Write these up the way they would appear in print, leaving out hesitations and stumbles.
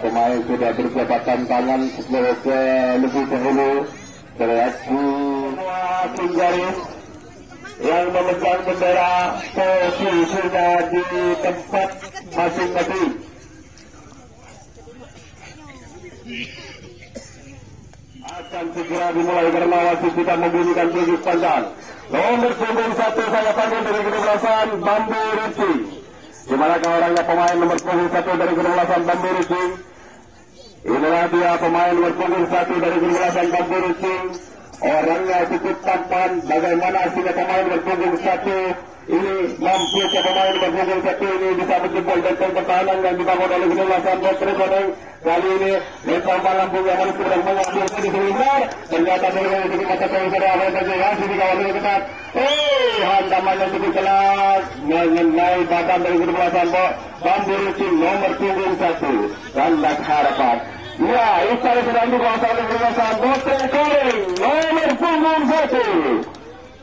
pemain sudah berjabatan tangan lebih dahulu. Kreasi garis yang memegang bendera posisinya di tempat masing-masing. Akan segera dimulai karena wasit kita membunyikan tujuh panjang. Nomor punggung 1 saya panggil dari kedebelasan Bambu Rucing. Di manakah orangnya pemain nomor punggung 1 dari kedebelasan Bambu Rucing? Inilah dia pemain nomor punggung 1 dari kedebelasan Bambu Rucing. Orangnya cukup tampan. Bagaimana hasilnya pemain nomor punggung 1 ini mampu ke pemain nomor punggung 1 ini bisa menjebol benteng pertahanan yang dibangun oleh kedebelasan Petri Goneng. Kali ini lempar lambung yang harus sedang mengambil di sebentar. Ternyata dari segi mata saudara apa saja di kawal dengan ketat. Hantamannya cukup kelas mengenai badan dari kedebelasan Bambu Rucing nomor punggung 1. Tanda harapan. Ya, istana sedang dikuasai oleh kedebelasan Petri Goneng nomor punggung 1.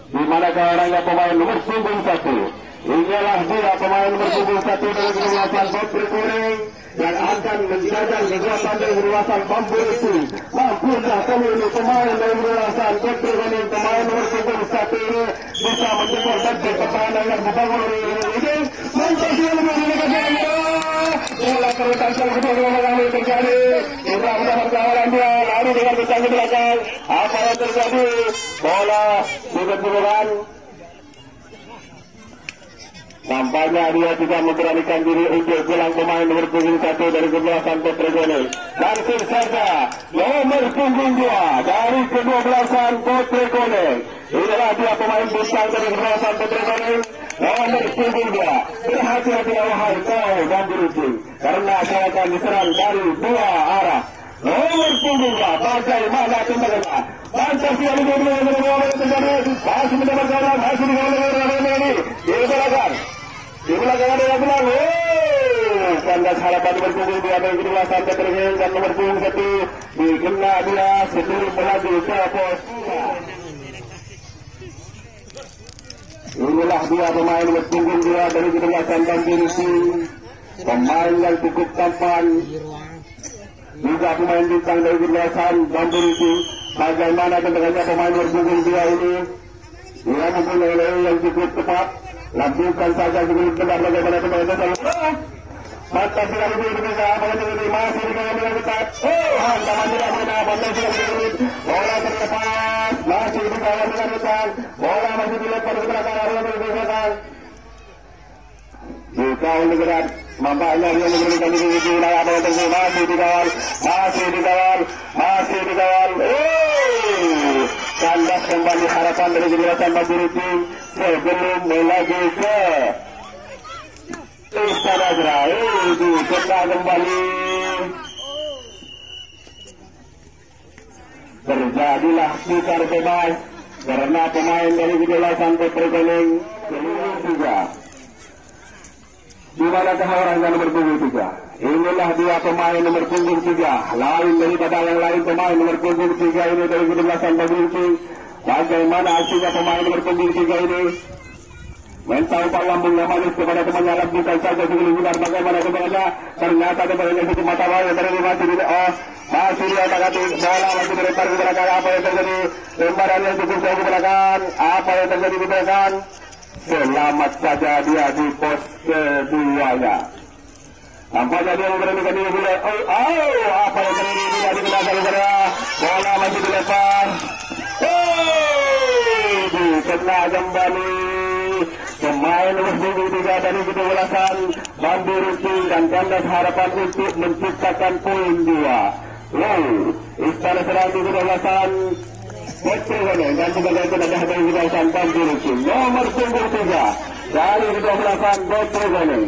Di manakah orangnya pemain nomor punggung 1? Inilah dia pemain nomor punggung 1 dari kedebelasan Petri Goneng yang akan menjajal kekuatan dari kedebelasan Bambu Rucing. Mampukah kali ini pemain dari kedebelasan Petri Goneng pemain nomor punggung 1 ini bisa menjebol benteng pertahanan yang dibangun oleh ini. Mantap dia lebih dekat bola kerutan kedua kali terjadi. Sudah mendapat kawalan dia lalu dengan kencang ke belakang. Apa yang terjadi? Bola dibekukan. Nampaknya dia tidak memberanikan diri untuk pulang pemain nomor punggung 1 dari kedebelasan Petri Goneng. Langsung saja nomor punggung 2 dari kedebelasan Petri Goneng. Inilah dia pemain bintang dari kedebelasan Petri Goneng. Nomor punggung 2. Berhati-hati wahai kau Bambu Rucing, karena saya akan diserang dari dua arah. Nomor punggung 2 bagaimana kembalinya? Pancasila terjadi. Masih mendapat kawalan, masih dikawal di belakang ada yang bilang, kandas harapan nomor punggung 2 dari kedebelasan Petri Goneng dan nomor punggung 1 dikena dia sebelum melaju ke pos. Inilah dia pemain nomor punggung 2 dari kedebelasan Bambu Rucing, pemain yang cukup tampan, juga pemain bintang dari kedebelasan Bambu Rucing. Bagaimana tentunya pemain nomor punggung 2 ini? Dia mempunyai lari yang cukup tepat. Lakukan saja sebelum benar bagaimana pemain itu. Mata sudah lebih berbeza, masih dengan ketat. Hantaman tidak benar, pandai sudah sedikit. Bola terlepas, masih dikawal dengan ketat. Bola masih dilempar ke belakang, harus bergerak. Jika bergerak, nampaknya dia memberikan diri di wilayah apa yang terjadi. Masih dikawal. Kandas kembali harapan dari kedebelasan Bambu Rucing sebelum melaju ke Istana Gerai. Dikena kembali. Terjadilah putar bebas karena pemain dari kedebelasan Petri Goneng keluar juga. Di manakah orangnya nomor punggung 3? Inilah dia pemain nomor punggung 3. Lain daripada yang lain pemain nomor punggung 3 ini dari kedebelasan Bambu Rucing. Bagaimana hasilnya pemain nomor punggung 3 ini? Mencapai lambungnya manis kepada temannya, bukan saja sebelum benar bagaimana sebenarnya. Ternyata sebenarnya cukup mata wajah dari masih di otak hati. Bola masih dilempar ke belakang. Apa yang terjadi? Lemparan yang cukup jauh ke belakang. Apa yang terjadi di belakang? Selamat saja dia di pos keduanya. Nampaknya dia memberanikan diri bila. Apa yang terjadi bila di belakang saudara? Bola masih dilempar. Dikena kembali. Pemain nomor punggung 3 dari kedebelasan Bambu Rucing dan kandas harapan untuk menciptakan poin 2. Istana sedang di kedebelasan Petri Goneng dan sebagai tenaga dari kedebelasan Bambu Rucing. Nomor punggung 3 dari kedebelasan Petri Goneng.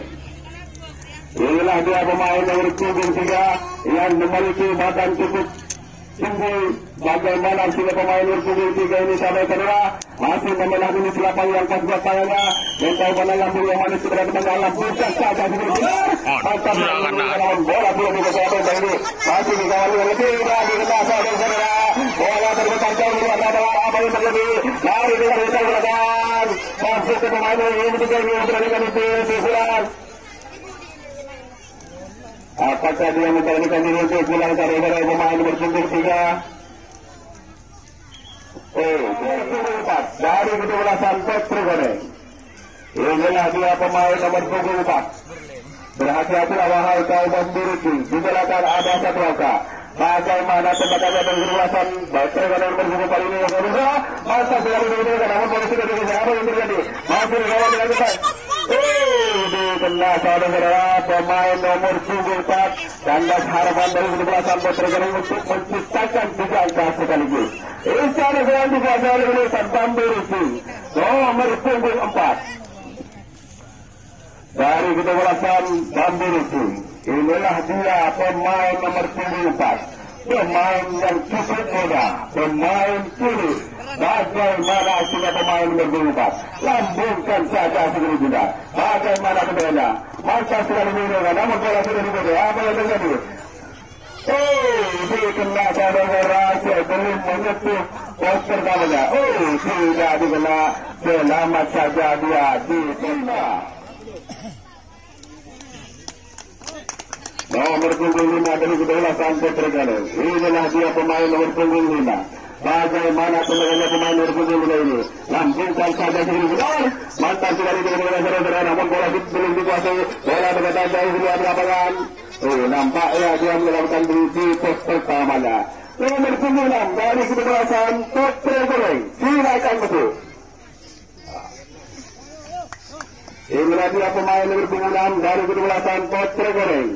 Inilah dia pemain nomor punggung 3 yang memiliki badan cukup tinggi. Bagaimana hasilnya pemain nomor punggung 3 ini sampai kedua masih memelah ini selapang yang pas buat sayangnya. Mental bola lambung yang manis segera mendalam. Bukan saja benar. Mantap dalam bola belum dikawal ini. Masih dikawal oleh tidak dikena saudara. Bola terbentak jauh di luar apa yang terjadi? Lari dengan besar belakang. Masuk ke pemain ini berani itu susulan. Apakah maka dia menjalankan diri untuk pulang dari pemain nomor punggung 3. Dari kedua-belasan Petro Goreng. Inilah dia pemain nomor punggung 4. Berhati-hatilah wahai kaum memiliki. Di belakang ada satu angka. Bagaimana tembakannya dari kedua-belasan Petro Goreng nomor punggung 4 ini yang berusaha. Masa sekali berbeda, namun polisi tidak bisa. Apa yang terjadi? Masih dilawan dengan cepat. Dikena saudara pemain nomor punggung 4. Kandas harapan dari kedua-belasan Petro Goreng untuk menciptakan 3 angka sekaligus. Istana sedang dikuasai oleh Nusan Bambu Rusi nomor punggung 4 dari kedua-belasan Bambu Rusi. Inilah dia pemain nomor punggung 4, pemain yang cukup muda, pemain tulus. Bagaimana aksinya pemain nomor punggung 4? Lambungkan saja segera juga. Bagaimana keduanya? Masa sekali minum, namun bola sudah dibodoh. Apa yang terjadi? Dikena saudara sebelum menyentuh pos pertamanya. Tidak dikena. Selamat saja dia diterima. Nomor punggung 5 dari kedua-belasan Petro Goreng. Inilah dia pemain nomor punggung 5. Bagaimana tendangannya pemain nomor punggung 5 ini? Lambungkan saja segera benar. Mantap sekali dengan saudara. Namun bola belum dikuasai. Bola berkata jauh di luar lapangan. Nampaknya dia melakukan di pos pertamanya. Nomor 9 dari kedua-belasan Petro Goreng. Silakan betul. Inilah dia pemain nomor 9 dari kedua-belasan Petro Goreng.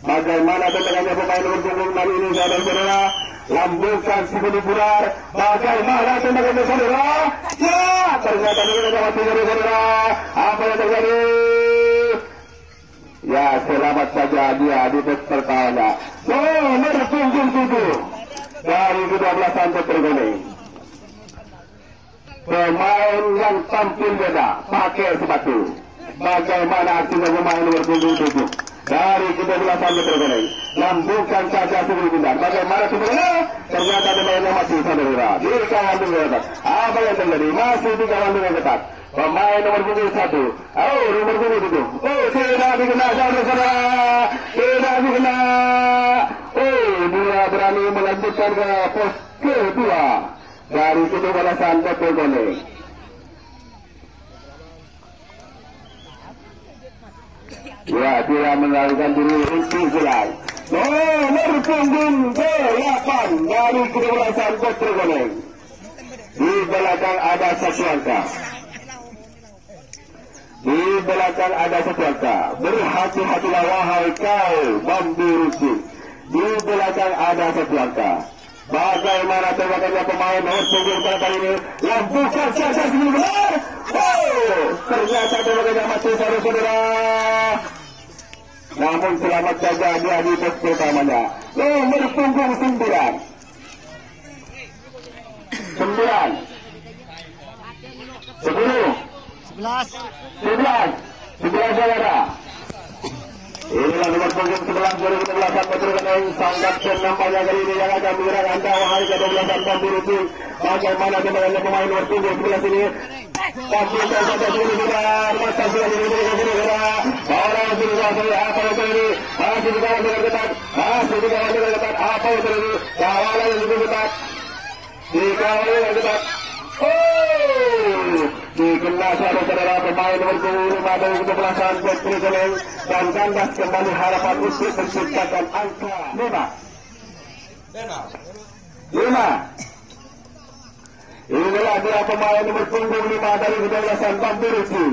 Bagaimana tendangannya pemain nomor punggung 6 ini saudara-saudara? Lambungkan si bular. Bagaimana tendangannya saudara? Ya, ternyata ini dapat saudara. Apa yang terjadi? Ya, selamat saja dia di pos pertamanya. Nomor punggung 7 dari kedua-belasan Petro Goreng. Pemain yang tampil beda, pakai sepatu. Bagaimana aksinya pemain nomor punggung 7 dari kedua-belasan Petro Goreng? Lambungkan saja sebelum pindah. Bagaimana sebenarnya? Ternyata pemainnya masih saudara. Dikawan dengan ketat. Apa yang terjadi? Masih dikawan dengan ketat. Pemain nomor punggung 1. Nomor punggung 7. Tidak dikena saudara. Tidak dikena. Dia berani melanjutkan ke pos kedua dari kedua-belasan Petro Goreng. Ya, dia melakukan diri inti jelas. Nomor punggung 8 dari kedua-belasan Petro Goreng. Di belakang ada satu angka. Di belakang ada satu angka. Berhati-hatilah wahai kau Bambu Rusi. Di belakang ada satu angka. Bagaimana tembakannya pemain nomor punggung kali ini? Lambungkan saja sebelum benar. Ternyata tembakannya mati saudara-saudara. Namun selamat saja dia di pos pertamanya. Nomor punggung 9. 11 saudara. Inilah nomor punggung 11 dari kedua-belasan Petro Goreng. Sangat nampaknya kali ini yang akan menyerang anda wahai kedua-belasan Bambu Rusi. Bagaimana tembakannya pemain nomor punggung 11 ini? Lambungkan saja sebelum benar. Masa sudah diberikan. Orang sudah saya apa yang terjadi? Masih dikawan dengan ketat. Apa yang terjadi? Kawalan yang lebih ketat. Dikawal dengan ketat. Dikena saudara pemain nomor punggung 5 dari kedua-belasan Petro Goreng. Dan kandas kembali harapan untuk menciptakan angka 5. Inilah dia pemain nomor punggung 5 dari kedua-belasan Bambu Rusi.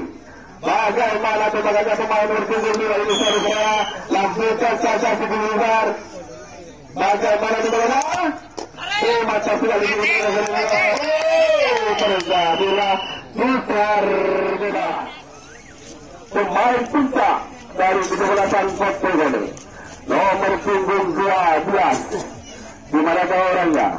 Bagaimana tembakannya pemain nomor punggung 5 ini saudara? Lambungkan saja sebelum luar. Bagaimana tembakannya? Macam sekali terjadilah putar bebas. Pemain puncak dari kedua-belasan Petro Goreng. Nomor punggung 12. Di mana orangnya?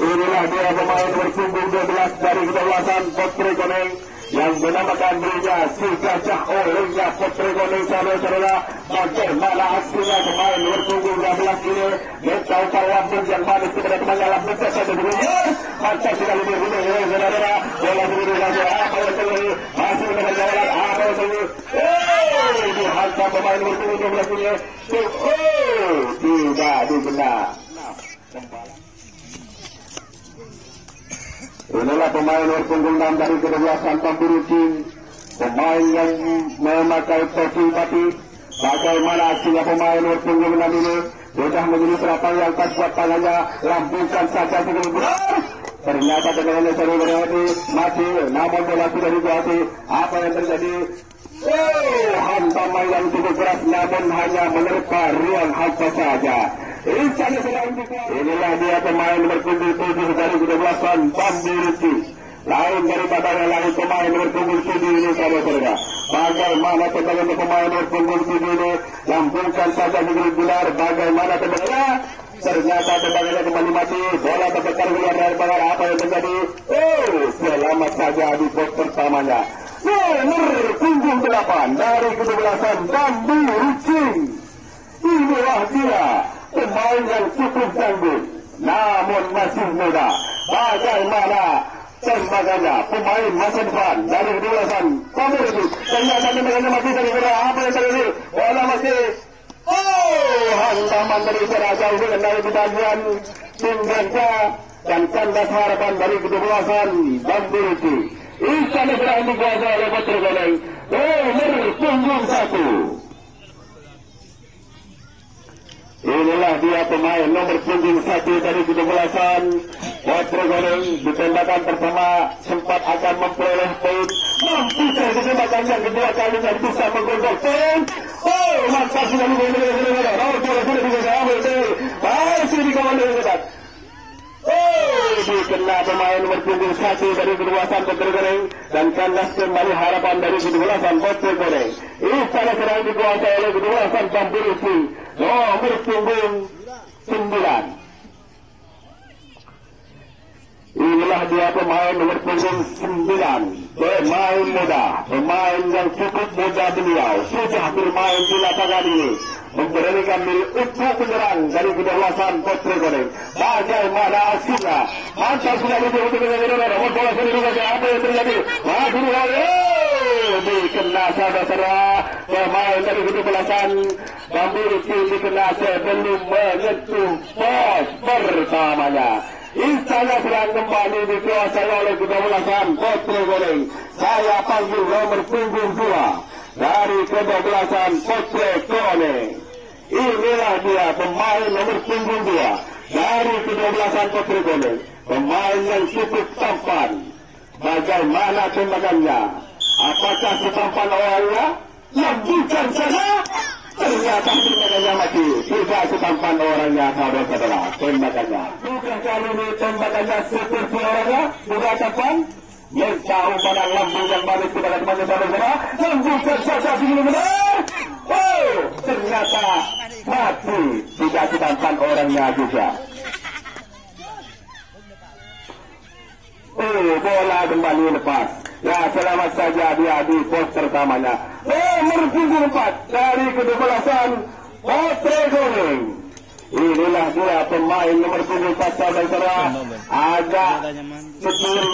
Inilah dia pemain nomor punggung 12 dari kedua-belasan Petro Goreng yang menamakan dirinya si gajah olehnya Petro Goreng saudara-saudara. Bagaimana aksinya pemain nomor punggung 12 ini? Mentaukan lambung yang manis kepada temannya. Lambungkan saja dulunya. Mantap sekali berhubung saudara-saudara. Bola begitu saja. Apa yang terjadi? Masih dengan jalan. Apa yang terjadi? Dihantam pemain nomor punggung 12 ini. tidak digenap. Inilah pemain nomor punggung 6 dari kedua-belah Tamburuki. Pemain yang memakai topi batik. Bagaimana aksinya pemain nomor punggung 6 ini? Sudah menjadi serangan yang tak kuat tangannya. Lambungkan saja sebelum benar. Ternyata tendangannya sering berhenti. Mati. Namun bola sudah dikuasai. Apa yang terjadi? Hantaman yang cukup keras namun hanya menerpa ruang hampa saja. Inilah dia pemain nomor punggung 7 dari kedua-belah Tamburuki. Lain daripada yang lain pemain nomor punggung 7 ini saudara. Bagaimana tendangan pemain nomor punggung 7 ini? Lambungkan saja benar. Bagaimana tendangannya? Ternyata tendangannya kembali mati. Bola terputar keluar dari bawah. Apa yang terjadi? Selamat saja di pot pertamanya. Nomor punggung 8 dari kedua-belah Tamburuki. Inilah dia pemain yang cukup tangguh namun masih muda. Bagaimana tembakannya pemain masa depan dari kedua-belah Tamburuki. Ternyata tembakannya mati dari bawah. Apa yang terjadi? Bola masih hantaman dari jarak jauh dari bagian pinggangnya dan kandas harapan dari kedua-belah Tamburuki. Istana sedang dikuasai oleh Putra Goleng. Nomor punggung 1. Inilah dia pemain nomor punggung 1 dari kedua-belah Putra Goleng. Di tembakan pertama sempat akan memperoleh poin. Mampu di tembakan yang kedua kali dan bisa menggolkan poin. Mantap sudah masih dikawal dengan ketat. Dikena pemain nomor punggung 1 dari kedua-belah Putra Goleng dan kandas kembali harapan dari kedua-belah Putra Goleng. Istana sedang dikuasai oleh kedua-belah Tamburuki. Nomor punggung 9. Inilah dia pemain nomor punggung 9. Pemain muda, pemain yang cukup muda beliau sudah bermain di lapangan ini. Memberanikan diri untuk menyerang dari kedua-belah Putra Goleng. Bagaimana aksinya? Mantap sudah untuk nomor bola sendiri. Apa yang terjadi? Dikena saudara pemain dari kedua-belah Tamburuki dikena sebelum menyentuh pos pertamanya. Istana sedang kembali dikuasai oleh kedua-belah Putra Goleng. Saya panggil nomor punggung 2 dari kedua-belah Putra Goleng. Inilah dia pemain nomor punggung 2 dari kedua-belah Putra Goleng. Pemain yang cukup tampan. Bagaimana tembakannya? Apakah setampan orangnya? Lambungkan saja. Ternyata tembakannya mati. Tidak setampan orangnya saudara-saudara. Tembakannya. Bukan kali ini tembakannya seperti orangnya. Bukan tampan. Menjauh pada lambung yang balik kepada temannya saudara-saudara. Lambungkan saja sebelum benar. Ternyata mati. Tidak setampan orangnya juga. Bola kembali lepas. Ya, selamat saja dia di pos pertamanya. Nomor punggung 4 dari kedua-belah Putra Goleng. Inilah dia pemain nomor punggung 4 saudara. Agak kecil.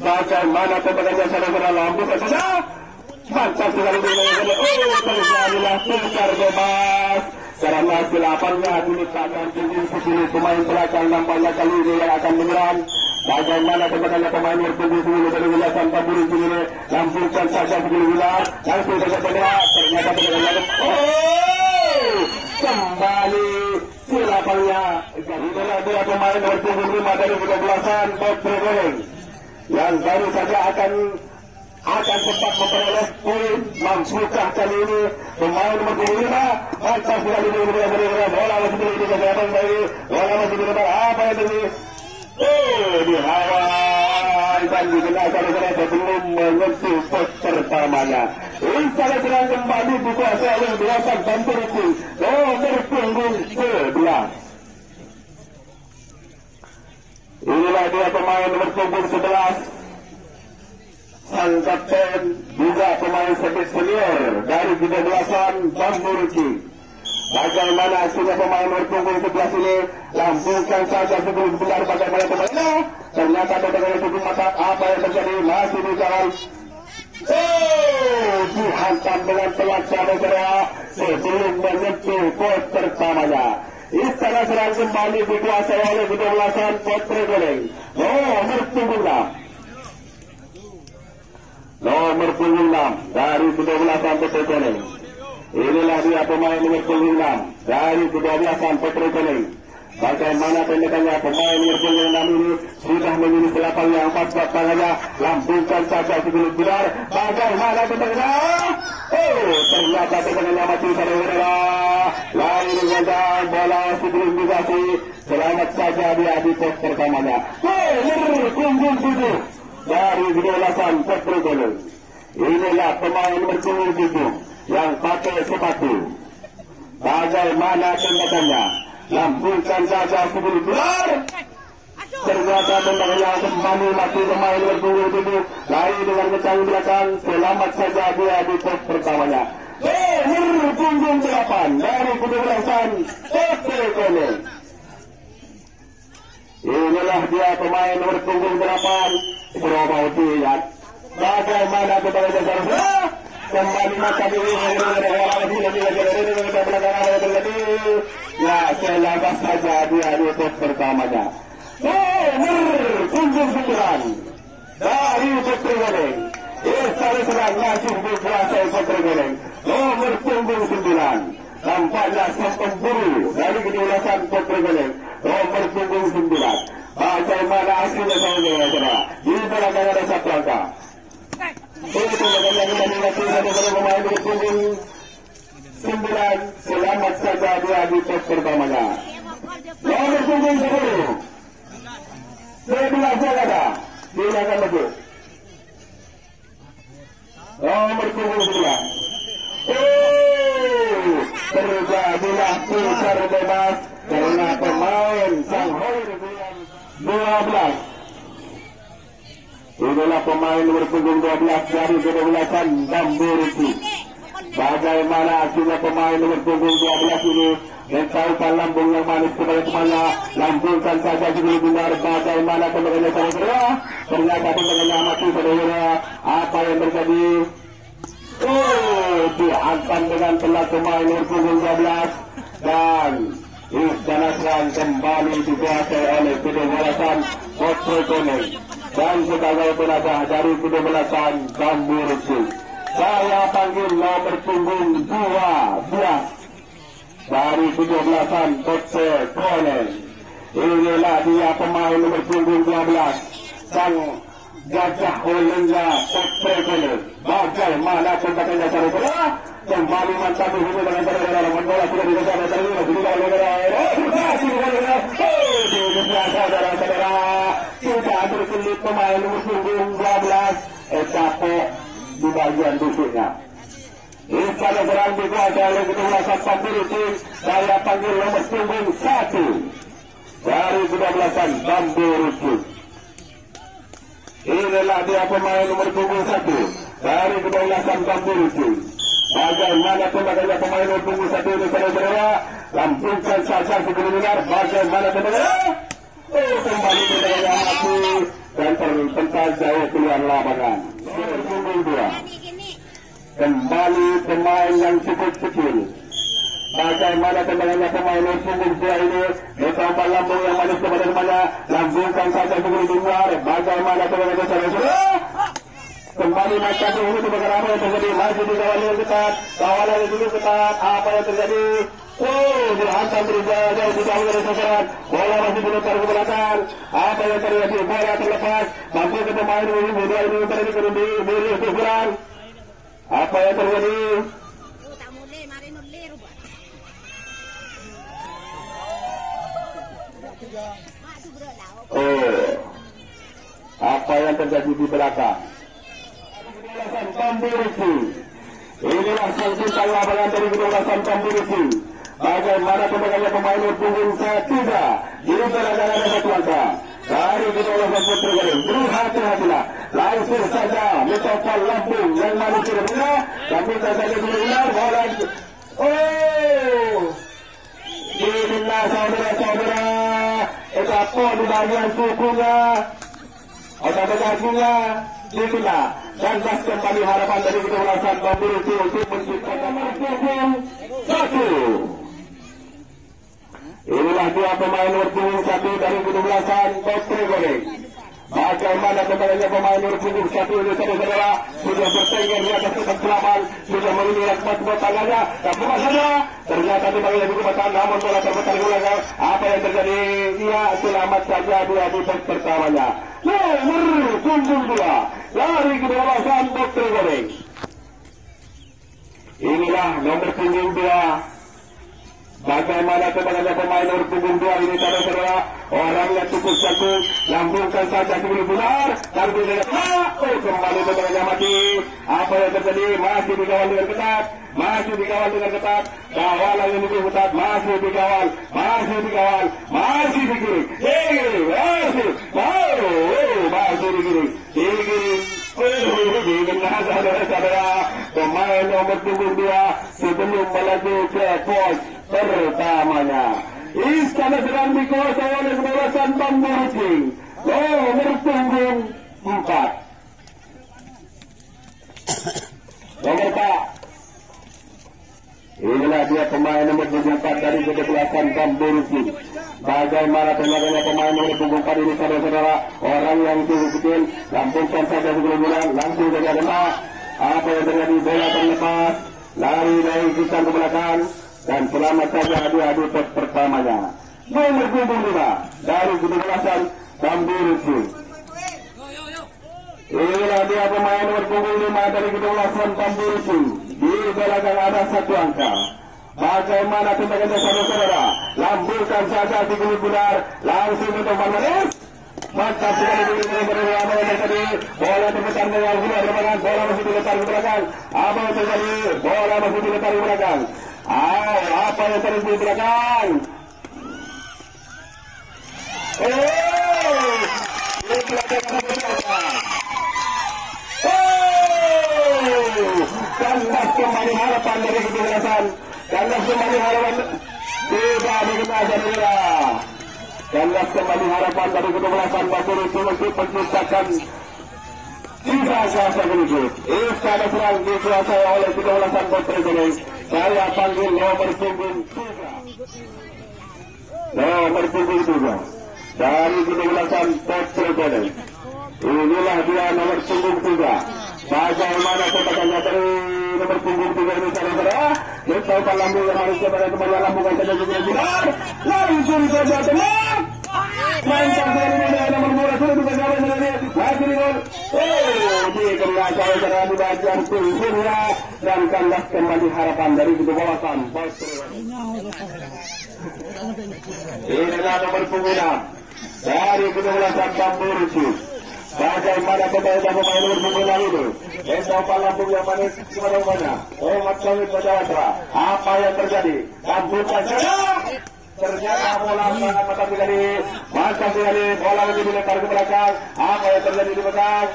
Bagaimana tembakannya saudara lambung saja. Mantap sekali terjadilah tukar bebas. Karena silapannya diletakkan di pemain belakang nampaknya kali ini yang akan menyerang. Bagaimana tembakannya pemain nomor punggung 10 dari wilayah Tamburuki ini? Lambungkan saja sebelum wilayah. Langsung saja ternyata tembakannya kembali silapannya. Inilah dia pemain nomor punggung 5 dari kedua-belah Putra Goleng yang baru saja akan sempat memperoleh poin. Mampukah kali ini pemain nomor 5? Mantap sekali bola masih di kesehatan dari bola masih di apa yang terjadi? Dihawan dan dikenal saudara sebelum menyentuh pos pertamanya. Istana sedang kembali dikuasai oleh belasan Tamburuki. Nomor punggung 11. Inilah dia pemain nomor punggung 11. Sang kapten juga pemain senior dari kedua-belah Tamburuki. Bagaimana hasilnya pemain nomor punggung 11 ini? Lambungkan saja sebelum benar bagaimana pemainnya. Ternyata dengan itu mata apa yang terjadi masih dikawal. Dihantam dengan pelan saudara sebelum menyentuh pos pertama. pertamanya. Istana Serang kembali dikuasai oleh kedua-belasan Potre Goleng. Nomor punggung 6. Nomor punggung 6 dari kedua-belasan Potre Goleng. Inilah dia pemain nomor punggung 6 dari kedua-belasan Potre Goleng. Bagaimana pendekannya pemain nomor punggung 6 ini sudah memiliki lapan yang 4 tangannya. Lambungkan saja sebelum keluar. Bagaimana pendekannya? Ternyata pendekannya mati saudara. Lain saja bola sebelum dikasih. Selamat saja dia di pos pertamanya. Nomor punggung 7 dari kedua-belasan Potre Goleng. Inilah pemain nomor punggung 7 yang pakai sepatu. Bagaimana tembakannya? Lambungkan saja sebelum keluar. Ternyata tembakannya kembali mati pemain nomor punggung 7. Lari dengan kencang belakang. Selamat saja dia di pos pertamanya. Nomor punggung 8 dari kedua-belasan Potre Goleng. Inilah dia pemain nomor punggung 8 Probaudian. Bagaimana tembakannya seharusnya? Kembali mata diri ya, selamat saja dia di pos pertamanya. Nomor punggung 9 dari Potre Goleng. Istana Serang masih dikuasai Potre Goleng. Nomor punggung 9 tampaknya sang pemburu dari kedua-belasan Potre Goleng. Nomor punggung 9. Bagaimana hasilnya saudara? Di belakang ada satu angka. Itu yang meninggalkan dari pemain nomor punggung 9. Selamat saja dia di pos pertamanya. Nomor punggung 10 11 ada. Silakan maju. Nomor punggung 11. Terjadilah pusar bebas karena pemain Shanghai 12. Inilah pemain nomor punggung 12 dari kedua-belasan Bambu Riki. Bagaimana hasilnya pemain nomor punggung 12 ini? Mencaukan lambung yang manis kepada temannya. Lambungkan saja sebelum benar. Bagaimana tembakannya saudara? Ternyata tembakannya mati saudara. Apa yang terjadi? Dihantam dengan telat pemain nomor punggung 12 dan Istana Serang kembali dikuasai oleh kedua-belasan Potre Goleng. Dan sebagai penadah dari kedua-belasan Bambu Riki, saya panggil nomor punggung 12 dari kedua-belasan Potre Goleng. Inilah dia pemain nomor punggung 12 sang gajah olengnya Potre Goleng. Bagaimana tembakannya saudara? Kembali mantap hubungan dengan saudara. Bola sudah dikejar dari saudara. Tidak berkelit pemain nomor punggung 12 etape di bagian busuknya. Istana Serang dikuasai oleh kedua-belasan Bambu Riki. Saya panggil nomor punggung 1 dari kedua-belasan Bambu Riki. Inilah dia pemain nomor punggung 1 dari kedua-belasan Bambu Riki. Bagaimana tembakannya pemain nomor punggung 1 ini saudara? Lambungkan saja sebelum benar. Bagaimana tembakannya? Kembali tembakannya mati dan terpental jauh keluar lapangan. Nomor punggung 2. Kembali pemain yang cukup kecil. Bagaimana tembakannya pemain nomor punggung 2 ini? Ditambah lambung yang manis kepada temannya. Lambungkan saja sebelum keluar. Bagaimana tembakannya saudara? Kembali macam ini tembakan apa yang terjadi? Maju di kawalan yang ketat. Kawalan yang cukup ketat. Apa yang terjadi? Dihantam berjauh di jauh dari sasaran. Bola masih berputar ke belakang. Apa yang terjadi? Bola terlepas. Mampu ke pemain ini. Bola ini terjadi ke diri ukuran. Apa yang terjadi? Apa yang terjadi di belakang? Bambu Riki. Inilah sanksi lapangan dari kedua-belasan Bambu Riki. Bagaimana tembakannya pemain nomor punggung 3? Di belakang ada satu angka dari kedua-belasan Potre Goleng. Berhati-hatilah. Langsung saja metopal lambung yang manis kira-kira. Lambungkan saja benar-benar bola. Inilah saudara-saudara. Etapo di bagian sukunya. Otak kakinya. Itulah. Dan kembali harapan dari kedua-belasan Bambu Riki untuk menciptakan nomor punggung 1. Inilah dua pemain nomor punggung 1 dari kedublasan Putri Goreng. Bagaimana kembalinya pemain nomor punggung 1 ini saudara-saudara sudah bertengger di atas kotak selapan, sudah mengingat buat tangannya, dan bukan saja ternyata dibagi lagi kebatan, namun bola terputar gulangan. Apa yang terjadi? Ia selamat saja dia di set pertamanya. Nomor punggung 2 dari kedublasan Putri Goreng. Inilah nomor punggung 2. Bagaimana kebanyakan pemain nomor punggung 2 ini saudara-saudara, orangnya cukup jago, lambungkan saja sebelum benar, dan kembali kebanyakan mati. Apa yang terjadi? Masih dikawal dengan ketat, masih dikawal dengan ketat, kawalan yang lebih ketat, masih dikawal, masih digiring, masih digiring. Saudara-saudara, pemain nomor punggung 2 sebelum melaju ke pos pertamanya. Istana sedang dikuasai oleh kedewasaan Bambu Rucing. Nomor punggung 4. Nomor 4. Inilah dia pemain nomor punggung 4 dari kedewasaan Bambu Rucing. Bagaimana tenaganya pemain nomor punggung 4 ini saudara-saudara, orang yang cukup kecil, lampungkan saja sebelum bulan, langsung saja kena. Apa yang terjadi? Bola terlepas, lari dari kita ke belakang, dan selamat saja adu-adu pos pertamanya. Nomor punggung 5 dari kedublasan Bambu Rucing. Inilah dia pemain nomor punggung 5 dari kedublasan Bambu Rucing. Di belakang ada 1 angka. Bagaimana tindakannya saudara-saudara? Lambungkan saja sebelum benar, langsung untuk Manis. Mantap sekali apa yang terjadi? Bola terputar dengan guna berbagan, bola masih diletar ke belakang. Apa yang terjadi? Bola masih diletar ke belakang. Apa yang terjadi di belakang? Di belakang. Kandas kembali harapan dari kedublasan. Kandas kembali harapan. Tidak dikenal saudara. Kandas kembali harapan dari kedublasan Bambu Rucing untuk menciptakan sisa kuasa sedikit. Istana serang dikuasai oleh kedublasan Putri Goreng. Saya panggil nomor punggung 3. Nomor punggung 3 dari kedublasan Putri Goreng. Inilah dia nomor punggung 3. Bagaimana tembakannya dari nomor punggung 3 ini saudara-saudara? Kita lambung yang harusnya pada kembali lambungan saja juga benar. Langsung saja tembak. Mantap dari nomor bola sudah bisa jalan dari lagi di gol. Dikenakan saudara di bagian punggungnya dan kandas kembali harapan dari kedublasan. Inilah nomor punggung 6 dari kedublasan Bambu Rucing. Bagaimana pemain nomor punggung itu? Entah lambung yang manis kepada mana? Umat kami pada apa yang terjadi? Lambungkan saja. Ternyata bola sangat mantap sekali. Mantap sekali. Bola lebih dilempar ke belakang. Apa yang terjadi di belakang?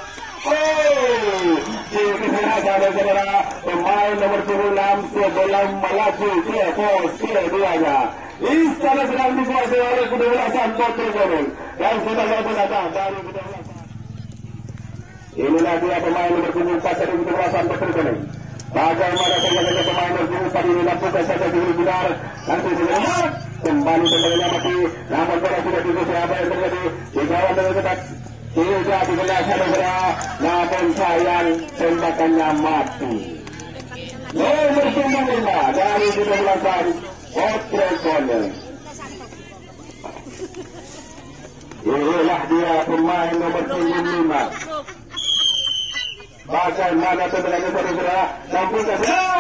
Saudara-saudara, pemain nomor punggung 6 sebelum melaju ke pos keduanya. Istana sedang dikuasai oleh kedublasan Putri Goreng. Dan sudah datang dari kedublasan. Inilah dia pemain nomor punggung 4 dari kedublasan Putri Goreng. Bagaimana tenaganya pemain nomor punggung 4 ini lakukan saja dulu benar. Nanti sudah kembali tenaganya mati. Namun bola sudah dikuasai. Apa yang terjadi? Dikawal dengan ketat. Tidak dikenal saudara. Namun sayang tembakannya mati. Nomor punggung 5 dari kedublasan Putri Goreng. Inilah dia pemain nomor punggung 5. Bagaimana sebenarnya saudara? Lampungkan saja.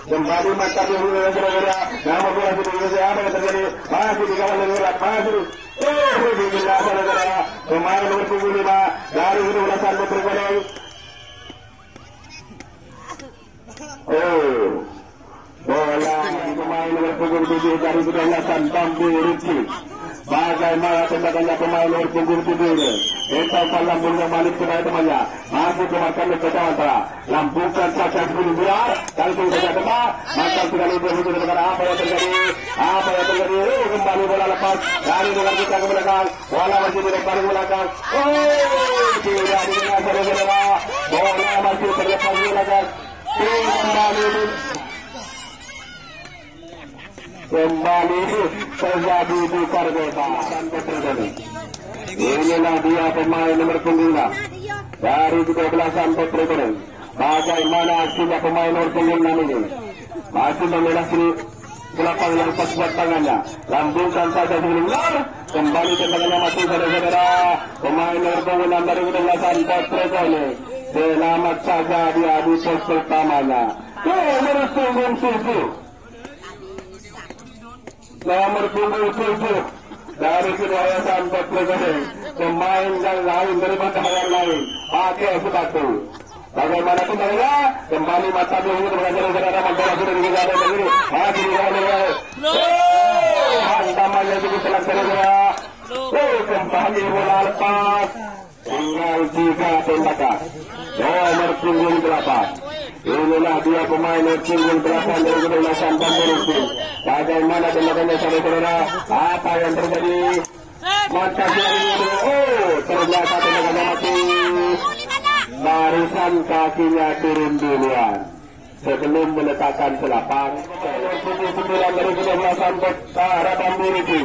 Kembali mantap yang dulu saudara. Nama bola sudah selesai. Apa yang terjadi? Masih dikawal dengan berat. Masih. Bismillah saudara. Pemain nomor punggung 5 dari kedublasan Putri Goreng. Bola pemain nomor punggung 7 dari kedublasan Bambu Rucing. Bagaimana tembakannya pemain nomor punggung 7 ini? Entah lambung yang balik kepada temannya. Masih kemakan ke antara. Lambungkan saja sebelum biar. Langsung saja tembak. Mantap sekali berhubung dengan apa yang terjadi. Apa yang terjadi? Kembali bola lepas. Dari dengan kita ke belakang. Bola masih dilempar ke belakang. Tidak dikenal saudara. Bola masih terlepas ke belakang. Kembali. kembali terjadi tukar bebas. Inilah dia pemain nomor 9 dari 12an Petro. Bagaimana aksinya pemain nomor 9 ini? Masih membela sini belakang yang pas buat tangannya. Lambungkan saja sebentar. Kembali ke tangannya masih saudara-saudara. Pemain nomor 6 dari 12an Petro ini. Selamat saja dia di pos pertamanya. Nomor punggung 7. Nomor punggung 7 dari kedua Petro ini. Pemain yang lain daripada yang lain. Pakai sepatu. Bagaimana kembalinya? Kembali mata dulu berhasil saudara Mandala sudah juga ada begini. Masih juga hantamannya cukup telak saudara. Kembali bola lepas. Tinggal 3 tembakan. Nomor punggung 8. Inilah dia pemain nomor punggung 8 dari kedalaman Bamburuti. Bagaimana tembakannya saudara? Apa yang terjadi? Mantap ini. Ternyata tembakannya mati. Barisan kakinya turun duluan sebelum meletakkan selapan. Pukul 9 dari 12an Petara Bamburuti.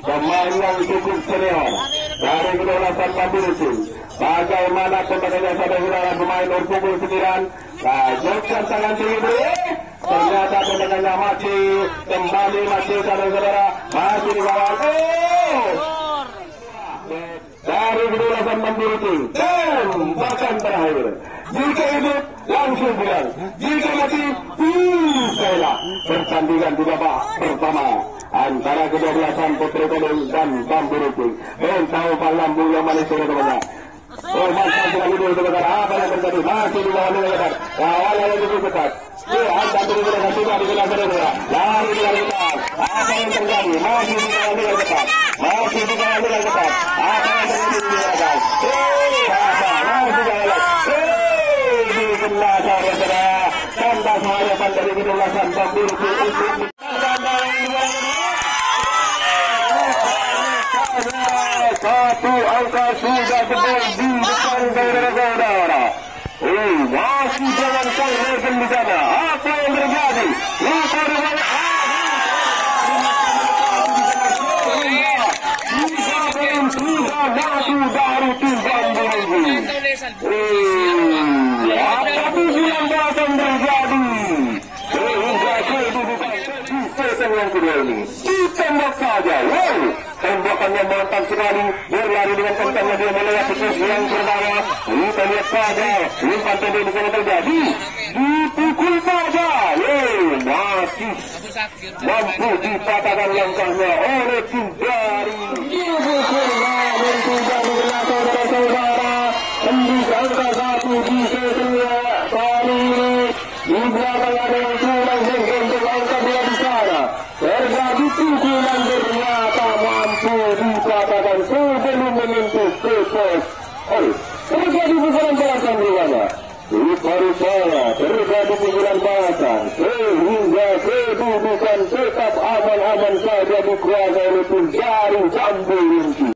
Pemain yang cukup senior dari 12an Bamburuti. Bagaimana tembakannya saudara pemain nomor pukul 9? Jauhkan tangan tinggi. Ternyata tembakannya mati. Kembali mati saudara. Masih di bawah. Dari 12an Bamburuti. Tembakan terakhir. Jika hidup langsung bilang, jika mati selesailah pertandingan di babak pertama antara kedua-duaan Petro dan Bamburuti. Tahu Pak Lambung yang manis saudara. Mantap sekali dulu saudara. Apa yang terjadi? Masih di bawah saudara. Kawalan yang cukup dekat. Hantam dulu saudara. Sudah digelar saudara. Lari dengan dekat. Apa yang terjadi? Masih di bawah dengan dekat. Masih di bawah dengan dekat. Apa yang terjadi di belakang? Masih di bawah. Dikelah saudara. Tanda harapan dari kedua-duaan Bamburuti untuk satu angka sudah jebol di depan saudara-saudara. Masih jangan kalahkan di sana. Apa yang terjadi? Lupa dengan maju dari tim Bamburuti. Apa tujuan bahasa terjadi? Sehingga kedudukan di sesi yang kedua ini ditembak saja. Tembakannya mantap sekali. Berlari dengan kencangnya dia melewati pos yang pertama. Kita lihat saja umpan pendek di sana terjadi. Dipukul saja. Masih mampu dipatahkan langkahnya oleh tim dari saudara-saudara. Tembus angka 1 di kedua kali ini. Di belakang ada yang kurang menggendong angka 2 di sana. Terjadi pukulan ternyata mampu dipatahkan sebelum menyentuh ke pos. Terjadi pukulan balasan rupanya. Rupanya terjadi pukulan balasan sehingga kedudukan tetap aman-aman saja dikuasai oleh tim dari Bamburuti.